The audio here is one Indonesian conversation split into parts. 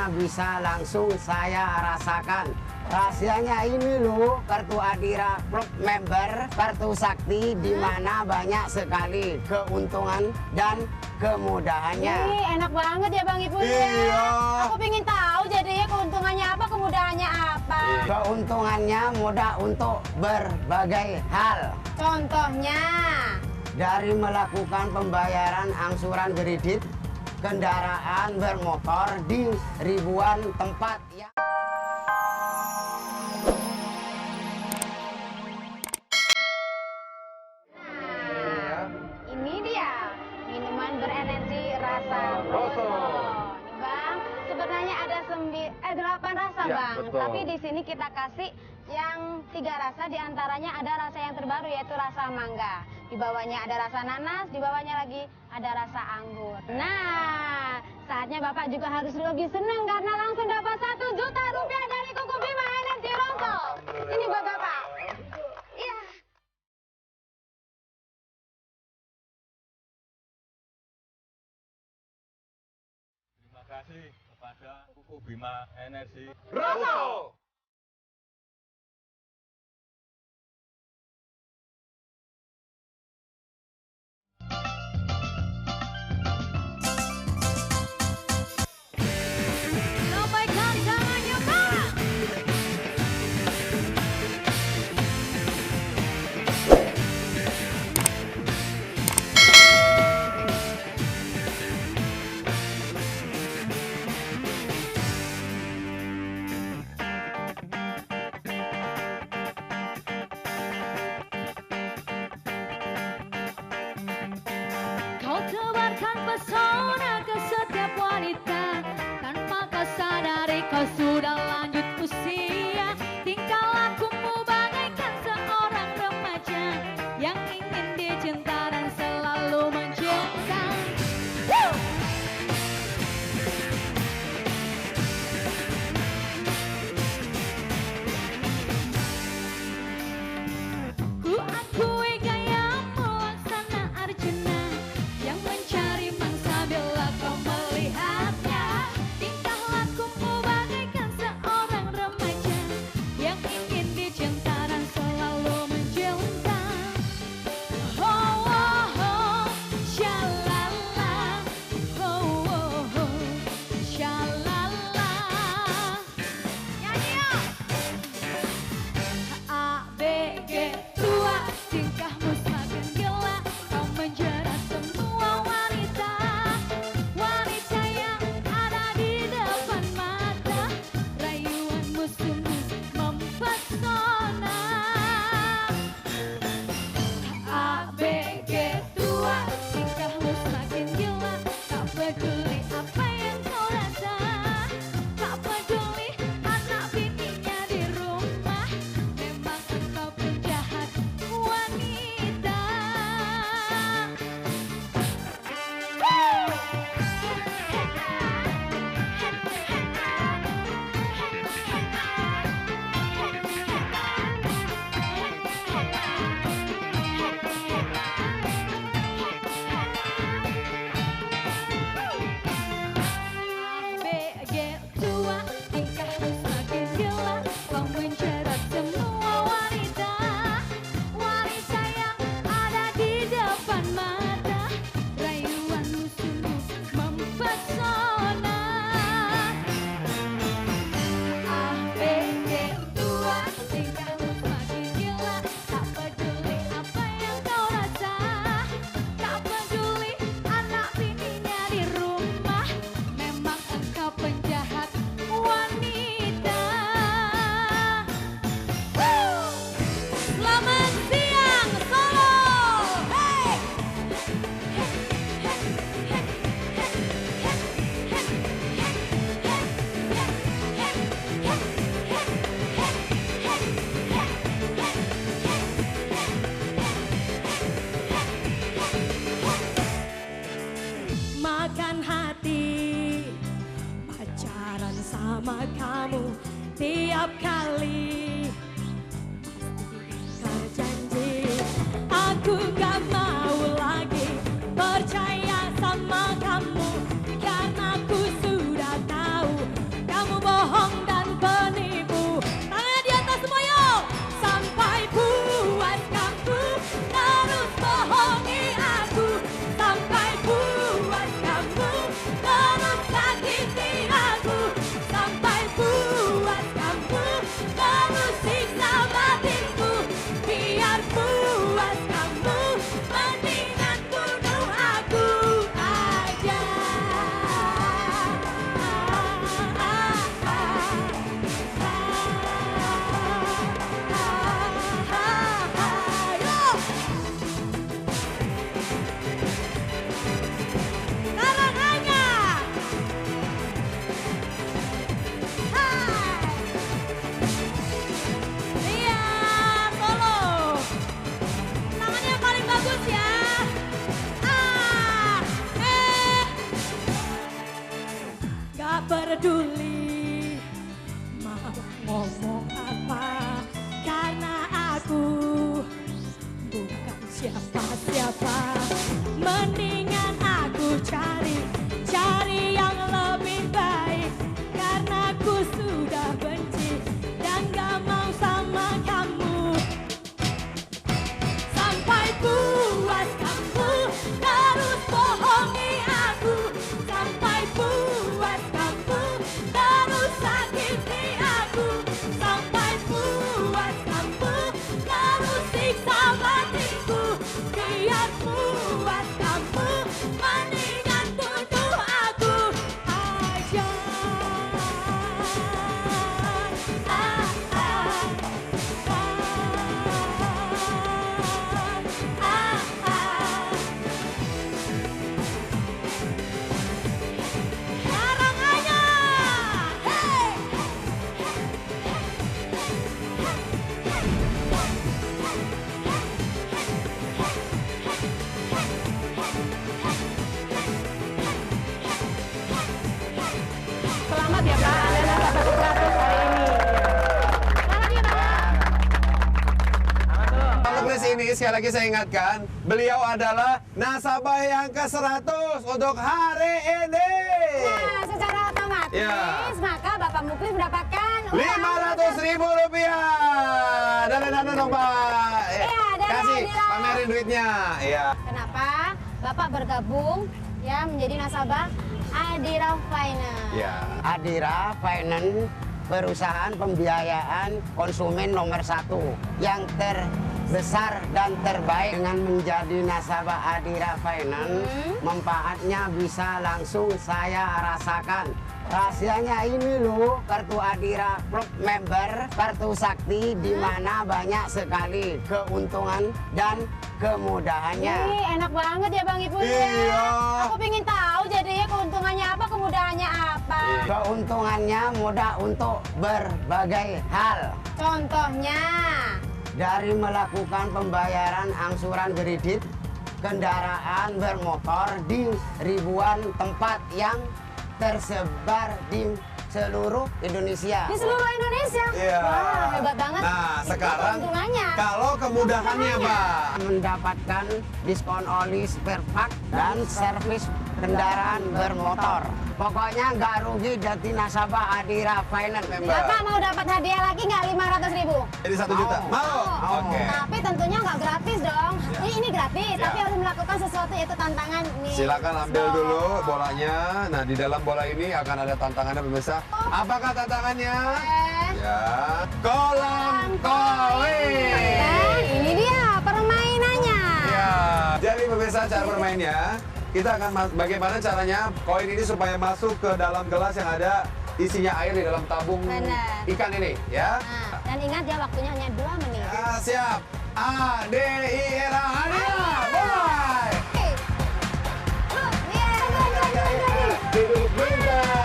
rahasianya bisa langsung saya rasakan. Rahasianya ini loh, kartu Adira Club Member, kartu sakti di mana banyak sekali keuntungan dan kemudahannya. Ih, enak banget ya Bang Ipul ya. Iya. Aku pengen tahu jadinya keuntungannya apa, kemudahannya apa. Keuntungannya mudah untuk berbagai hal. Contohnya? Dari melakukan pembayaran angsuran kredit kendaraan bermotor di ribuan tempat yang Ini dia minuman berenergi rasa Rosso. Nih Bang, sebenarnya ada 8 rasa Ya, Bang. betul. Tapi di sini kita kasih yang 3 rasa, diantaranya ada rasa yang terbaru yaitu rasa mangga. Di bawahnya ada rasa nanas, di bawahnya lagi ada rasa anggur. Nah, saatnya Bapak juga harus lebih senang karena langsung dapat 1 juta rupiah dari Kuku Bima Energi Rosso. Ini buat Bapak. Iya. Terima kasih kepada Kuku Bima Energi Rosso. Lambaikan tangannya Bang. Kau tebarkan pesona ke setiap wanita tanpa kau sadari kau sudah lanjut usia. Tingkah lakumu bagaikan seorang remaja yang ingin dicinta dan selalu mencinta. Ku akui gayamu laksana Arjuna yang mencari mangsa bila kau melihatnya. sekali lagi saya ingatkan, beliau adalah nasabah yang ke-100 untuk hari ini. Nah, secara otomatis Ya. maka Bapak Muklis mendapatkan uang 500.000 rupiah. Dana dong Pak. Iya, dari Kasih, Adira. pamerin duitnya. Iya. Kenapa Bapak bergabung ya menjadi nasabah Adira Finance? Iya. Adira Finance, perusahaan pembiayaan konsumen nomor 1 yang terbesar dan terbaik. Dengan menjadi nasabah Adira Finance, manfaatnya bisa langsung saya rasakan. Rahasianya ini loh, kartu Adira Club Member, kartu sakti di mana banyak sekali keuntungan dan kemudahannya. Ih, enak banget ya Bang Ipul ya. Iya. Aku pengen tahu jadinya keuntungannya apa, kemudahannya apa. Keuntungannya mudah untuk berbagai hal. Contohnya. Dari melakukan pembayaran angsuran kredit kendaraan bermotor di ribuan tempat yang tersebar di seluruh Indonesia. Di seluruh Indonesia? Iya. Wah, hebat banget. Nah, Itu sekarang keuntungannya. kalau kemudahannya, Pak. Mendapatkan diskon oli spare part dan servis kendaraan bermotor. Pokoknya nggak rugi jadi nasabah Adira Finance. Bapak mau dapat hadiah lagi nggak 500.000? Jadi 1 juta. Mau? Mau. Oke. Tapi tentunya nggak gratis dong. Ini gratis, Ya. tapi harus melakukan sesuatu yaitu tantangan nih. Silakan ambil dulu bolanya. Nah, di dalam bola ini akan ada tantangannya pemirsa. Apakah tantangannya? Ya, kolam koin. Dan ini dia permainannya. Ya. Jadi pemirsa cara bermainnya, kita akan bagaimana caranya koin ini supaya masuk ke dalam gelas yang ada isinya air di dalam tabung Benar. ikan ini, ya. Nah, dan ingat ya waktunya hanya 2 menit. Ya, siap. A, D, I, R, A, Adira. Mulai. Duduk bentar.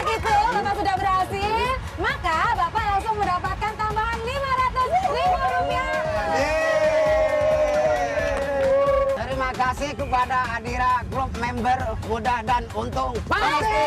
Begitu, Bapak sudah berhasil, maka Bapak langsung mendapatkan tambahan 500.000 rupiah. Terima kasih kepada Adira Club Member, mudah dan untung pasti.